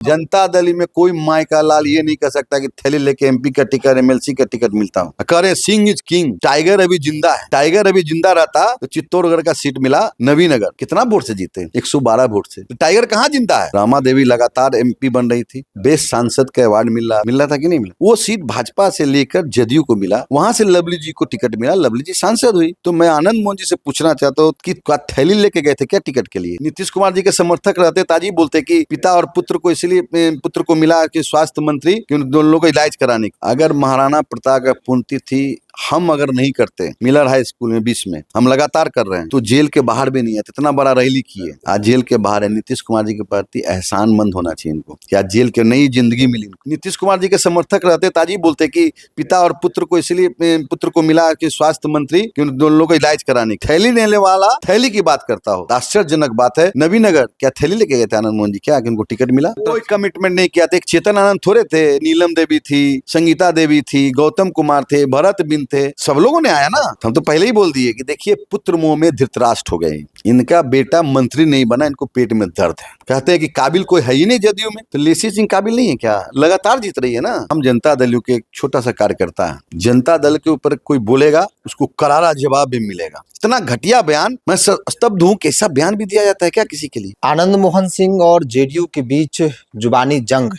जनता दल में कोई माई का लाल ये नहीं कह सकता कि थैली लेके एमपी का टिकट एमएलसी का टिकट मिलता हूँ। करे सिंह इज किंग, टाइगर अभी जिंदा है। टाइगर अभी जिंदा रहता तो चित्तौड़गढ़ का सीट मिला नवीनगर, कितना वोट से जीते? 112 वोट से। तो टाइगर कहाँ जिंदा है? रामा देवी लगातार एमपी बन रही थी, बेस्ट सांसद का अवार्ड मिल रहा था कि नहीं मिला? वो सीट भाजपा से लेकर जदयू को मिला, वहां से लवली जी को टिकट मिला, लवली जी सांसद हुई। तो मैं आनंद मोहन जी से पूछना चाहता हूँ कि थैली लेके गए थे क्या टिकट के लिए? नीतीश कुमार जी के समर्थक रहते ताजी बोलते कि पिता और पुत्र को इसलिए पुत्र को मिला कि स्वास्थ्य मंत्री कि उन दोनों को इलाज कराने। अगर महाराणा प्रताप का पुण्यतिथि हम अगर नहीं करते मिलर हाई स्कूल में 20 में, हम लगातार कर रहे हैं, तो जेल के बाहर भी नहीं है। इतना बड़ा रैली किए, आज जेल के बाहर है। नीतीश कुमार जी के प्रति एहसानमंद होना चाहिए इनको, क्या जेल के नई जिंदगी मिली। नीतीश कुमार जी के समर्थक रहते ताजी बोलते कि पिता और पुत्र को इसलिए पुत्र को मिला कि स्वास्थ्य मंत्री कि उन दोनों को इलाज कराने। थैली लेने वाला थैली की बात करता हो, आश्चर्यजनक बात है। नवीनगर क्या थैली लेके गए थे आनंद मोहन जी? क्या उनको टिकट मिला? कोई कमिटमेंट नहीं किया था। एक चेतन आनंद थोड़े थे, नीलम देवी थी, संगीता देवी थी, गौतम कुमार थे, भरत बिन थे, सब लोगों ने आया ना। हम तो पहले ही बोल दिए कि देखिए पुत्र मोह में धृतराष्ट्र हो गए, इनका बेटा मंत्री नहीं बना, इनको पेट में दर्द है। कहते हैं कि काबिल कोई है ही नहीं जदयू में, तो लेसी सिंह काबिल नहीं है क्या? लगातार जीत रही है ना। हम जनता दल के एक छोटा सा कार्यकर्ता है, जनता दल के ऊपर कोई बोलेगा उसको करारा जवाब भी मिलेगा। इतना घटिया बयान, मैं स्तब्ध हूँ। कैसा बयान भी दिया जाता है क्या किसी के लिए? आनंद मोहन सिंह और जेडीयू के बीच जुबानी जंग,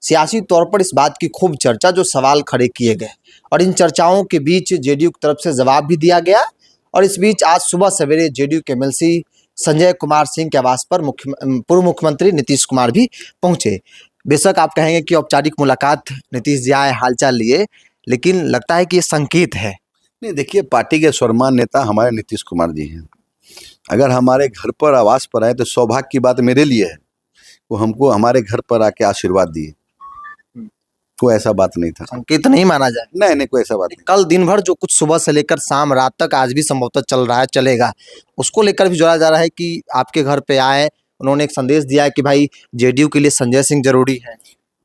सियासी तौर पर इस बात की खूब चर्चा, जो सवाल खड़े किए गए और इन चर्चाओं के बीच जेडीयू की तरफ से जवाब भी दिया गया। और इस बीच आज सुबह सवेरे जेडीयू के एमएलसी संजय कुमार सिंह के आवास पर पूर्व मुख्यमंत्री नीतीश कुमार भी पहुंचे। बेशक आप कहेंगे कि औपचारिक मुलाकात नीतीश जी आए, हालचाल लिए, लेकिन लगता है कि ये संकेत है। नहीं, देखिए पार्टी के सर्वमान्य नेता हमारे नीतीश कुमार जी हैं। अगर हमारे घर पर आवास पर आए तो सौभाग्य की बात मेरे लिए है, वो हमको हमारे घर पर आके आशीर्वाद दिए। कोई ऐसा बात नहीं था, संकेत नहीं माना जाए। नहीं, कोई ऐसा बात नहीं। कल दिन भर जो कुछ सुबह से लेकर शाम रात तक आज भी संभवतः चल रहा है, चलेगा, उसको लेकर भी जोड़ा जा रहा है कि आपके घर पे आए, उन्होंने एक संदेश दिया है कि भाई जेडीयू के लिए संजय सिंह जरूरी है।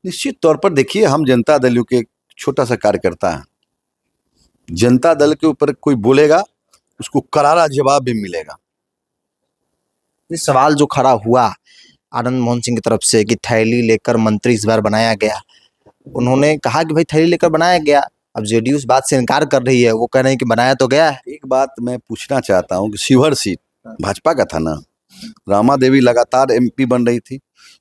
निश्चित तौर पर देखिए, हम जनता दल के एक छोटा सा कार्यकर्ता है, जनता दल के ऊपर कोई बोलेगा उसको करारा जवाब भी मिलेगा। इस सवाल जो खड़ा हुआ आनंद मोहन सिंह की तरफ से कि थैली लेकर मंत्री इस बार बनाया गया, उन्होंने कहा कि भाई थैली लेकर बनाया गया। अब जेडीयू इस बात से इनकार कर रही है, वो कह रहे हैं कि बनाया तो गया है। एक बात मैं पूछना चाहता हूँ कि शिवहर सीट भाजपा का था ना, रामा देवी लगातार एमपी बन रही थी,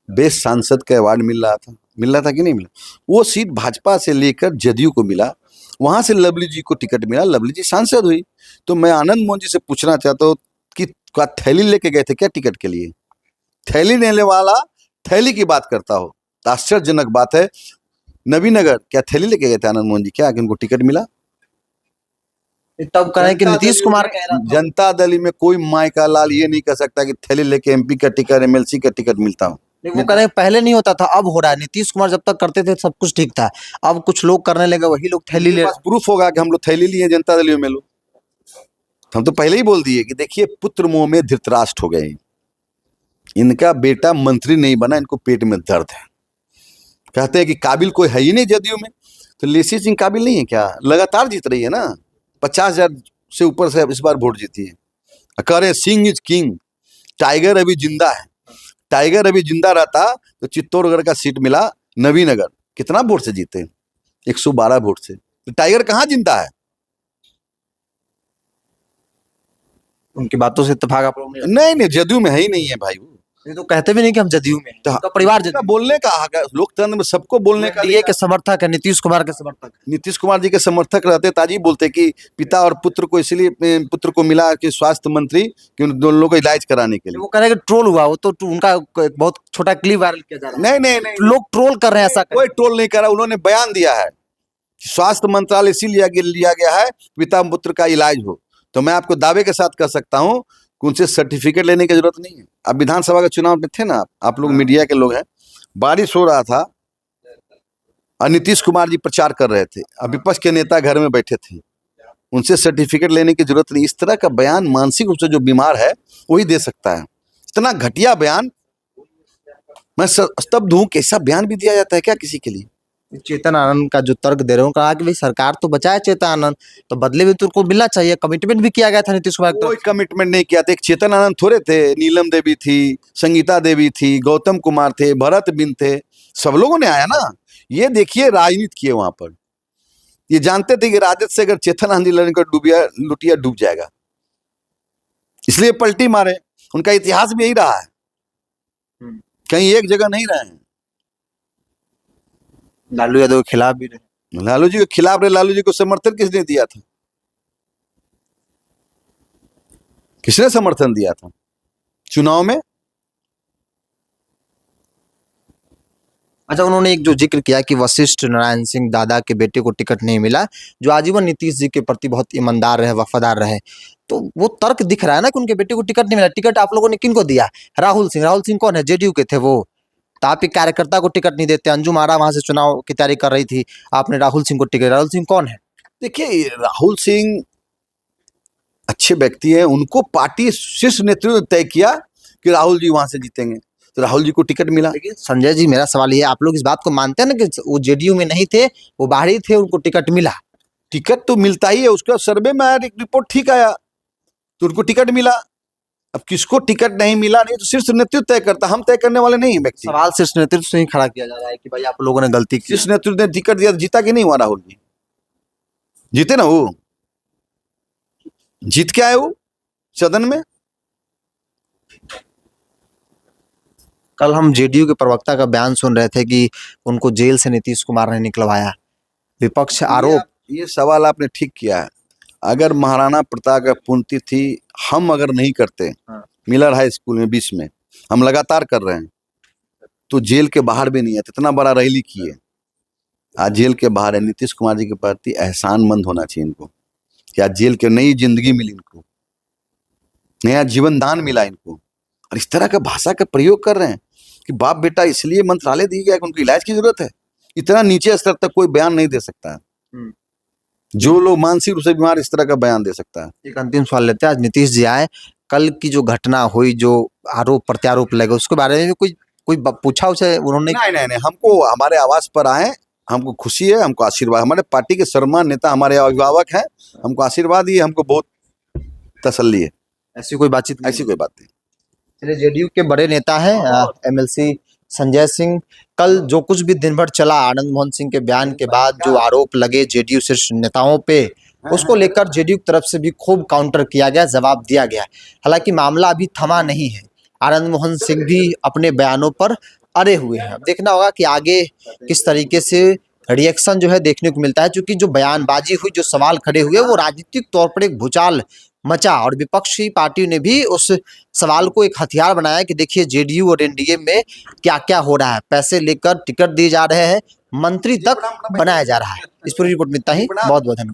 बेस्ट सांसद का अवार्ड मिल रहा था कि नहीं मिला? वो सीट भाजपा से लेकर जदयू को मिला, वहां से लवली जी को टिकट मिला, लवली जी सांसद हुई। तो मैं आनंद मोहन जी से पूछना चाहता हूँ कि क्या थैली लेके गए थे क्या टिकट के लिए? थैली लेने वाला थैली की बात करता हो, आश्चर्यजनक बात है। नवीनगर क्या थैली लेके गए थे आनंद मोहन जी? क्या उनको टिकट मिला? तब कहें कि नीतीश कुमार कह रहा था। जनता दल में कोई माई का लाल ये नहीं कह सकता कि थैली लेके एमपी का टिकट एमएलसी का टिकट मिलता हूँ। वो कह रहे हैं पहले नहीं होता था, अब हो रहा है। नीतीश कुमार जब तक करते थे सब कुछ ठीक था, अब कुछ लोग करने लगे, वही लोग थैली ले। प्रूफ होगा कि हम लोग थैली लिए जनता दल में लो। हम तो पहले ही बोल दिए कि देखिए पुत्र मोह में धृतराष्ट्र हो गए, इनका बेटा मंत्री नहीं बना, इनको पेट में दर्द है। कहते हैं कि काबिल कोई है ही नहीं जदयू में, तो लेसी सिंह काबिल नहीं है क्या? लगातार जीत रही है ना, 50,000 से ऊपर से इस बार वोट जीती है। कह रहे सिंह इज किंग, टाइगर अभी जिंदा है। टाइगर अभी जिंदा रहता तो चित्तौड़गढ़ का सीट मिला नवीनगर, कितना वोट से जीते? 112 वोट से। तो टाइगर कहाँ जिंदा है? उनकी बातों से इत्तेफाक आप लोग नहीं, जदयू में है ही नहीं है भाई। वो ये तो कहते भी नहीं कि हम जदयू में हैं। तो परिवार जदयू बोलने का हक है, लोकतंत्र में सबको बोलने का। ये के समर्थक है, नीतीश कुमार के समर्थक। नीतीश कुमार जी के समर्थक रहते ताजी बोलते कि पिता और पुत्र को इसलिए पुत्र को मिला कि स्वास्थ्य मंत्री कि उन दोनों को इलाज कराने के लिए। वो कह रहे हैं कि ट्रोल हुआ, वो तो उनका एक बहुत छोटा क्लिप वायरल किया जा रहा है। नहीं, लोग ट्रोल कर रहे हैं। ऐसा कोई ट्रोल नहीं करा, उन्होंने बयान दिया है स्वास्थ्य मंत्रालय इसीलिए लिया गया है पिता पुत्र का इलाज हो। तो मैं आपको दावे के साथ कह सकता हूँ उनसे सर्टिफिकेट लेने की जरूरत नहीं है। अब विधानसभा के चुनाव में थे ना, आप लोग मीडिया के लोग हैं, बारिश हो रहा था और नीतीश कुमार जी प्रचार कर रहे थे, अब विपक्ष के नेता घर में बैठे थे, उनसे सर्टिफिकेट लेने की जरूरत नहीं। इस तरह का बयान मानसिक रूप से जो बीमार है वही दे सकता है। इतना घटिया बयान, मैं स्तब्ध हूँ। कैसा बयान भी दिया जाता है क्या किसी के लिए? चेतन आनंद का जो तर्क दे रहे हो, कहा कि भाई सरकार तो बचाए चेतन आनंद, तो बदले में तो उनको मिलना चाहिए, कमिटमेंट भी किया गया था नीतीश कुमार की कोई तरफ से। कमिटमेंट नहीं किया था। एक चेतन आनंद थोड़े थे, नीलम देवी थी, संगीता देवी थी, गौतम कुमार थे, भरत बिन थे, सब लोगों ने आया ना। ये देखिए राजनीति किए वहां पर, ये जानते थे कि राजद से अगर चेतन आनंद लड़ने का लुटिया डूब जाएगा, इसलिए पलटी मारे। उनका इतिहास भी यही रहा है, कहीं एक जगह नहीं रहे हैं। लालू यादव के खिलाफ भी रहे। लालू जी के खिलाफ रहे, लालू जी को समर्थन किसने दिया था? किसने समर्थन दिया था चुनाव में? अच्छा, उन्होंने एक जो जिक्र किया कि वशिष्ठ नारायण सिंह दादा के बेटे को टिकट नहीं मिला, जो आजीवन नीतीश जी के प्रति बहुत ईमानदार रहे, वफादार रहे, तो वो तर्क दिख रहा है ना कि उनके बेटे को टिकट नहीं मिला। टिकट आप लोगों ने किनको दिया? राहुल सिंह। राहुल सिंह कौन है? जेडीयू के थे वो। तो आप एक कार्यकर्ता को टिकट नहीं देते। अंजुम आरा वहां से चुनाव की तैयारी कर रही थी, आपने राहुल सिंह को टिकट। राहुल सिंह कौन है? देखिए, राहुल सिंह अच्छे व्यक्ति हैं, उनको पार्टी शीर्ष नेतृत्व ने तय किया कि राहुल जी वहां से जीतेंगे, तो राहुल जी को टिकट मिला। लेकिन संजय जी, मेरा सवाल ये है, आप लोग इस बात को मानते हैं ना कि वो जेडीयू में नहीं थे, वो बाहरी थे, उनको टिकट मिला? टिकट तो मिलता ही है, उसका सर्वे में आया, एक रिपोर्ट ठीक आया तो उनको टिकट मिला। अब किसको टिकट नहीं मिला, नहीं तो शीर्ष नेतृत्व तय करता, हम तय करने वाले नहीं है व्यक्ति। सवाल शीर्ष नेतृत्व से ही खड़ा किया जा रहा है कि भाई आप लोगों ने गलती की। शीर्ष नेतृत्व ने टिकट दिया, जीता कि नहीं हुआ राहुल जी? जीते ना, वो जीत के आए वो सदन में। कल हम जेडीयू के प्रवक्ता का बयान सुन रहे थे कि उनको जेल से नीतीश कुमार ने निकलवाया। विपक्ष आरोप। ये सवाल आपने ठीक किया है। अगर महाराणा प्रताप का पुण्यतिथि हम अगर नहीं करते, हाँ। मिलर हाई स्कूल में 20 में हम लगातार कर रहे हैं, तो जेल के बाहर भी नहीं है। इतना बड़ा रैली किए, आज जेल के बाहर है। नीतीश कुमार जी के प्रति एहसानमंद होना चाहिए इनको कि आज जेल के नई जिंदगी मिली इनको, नया जीवन दान मिला इनको। और इस तरह का भाषा का प्रयोग कर रहे हैं कि बाप बेटा इसलिए मंत्रालय दिया गया कि उनको इलाज की जरूरत है। इतना नीचे स्तर तक कोई बयान नहीं दे सकता है। जो लोग मानसिक रूप से बीमार, इस तरह का बयान दे सकता है। एक अंतिम सवाल लेते हैं। आज नीतीश जी आए, कल की जो घटना हुई, जो आरोप प्रत्यारोप लगे, उसके बारे में कोई पूछा उसे उन्होंने? नहीं, हमको हमारे आवास पर आए, हमको खुशी है, हमको आशीर्वाद, हमारे पार्टी के सम्मान नेता हमारे अभिभावक हैं, हमको आशीर्वाद दिए, हमको बहुत तसल्ली है। ऐसी कोई बातचीत नहीं? ऐसी कोई बात नहीं। चलिए, जेडीयू के बड़े नेता हैं एमएलसी संजय सिंह, कल जो कुछ भी दिन भर चला, आनंद मोहन सिंह के बयान के बाद जो आरोप लगे जेडीयू शीर्ष नेताओं पे, उसको लेकर जेडीयू की तरफ से भी खूब काउंटर किया गया, जवाब दिया गया। हालांकि मामला अभी थमा नहीं है, आनंद मोहन सिंह भी अपने बयानों पर अड़े हुए हैं। अब देखना होगा कि आगे किस तरीके से रिएक्शन जो है देखने को मिलता है, क्योंकि जो बयानबाजी हुई, जो सवाल खड़े हुए, वो राजनीतिक तौर पर एक भूचाल मचा, और विपक्षी पार्टी ने भी उस सवाल को एक हथियार बनाया कि देखिए जेडीयू और एनडीए में क्या क्या हो रहा है। पैसे लेकर टिकट दिए जा रहे हैं, मंत्री तक बनाया जा रहा है। इस पूरी रिपोर्ट में इतना ही। बहुत बहुत धन्यवाद।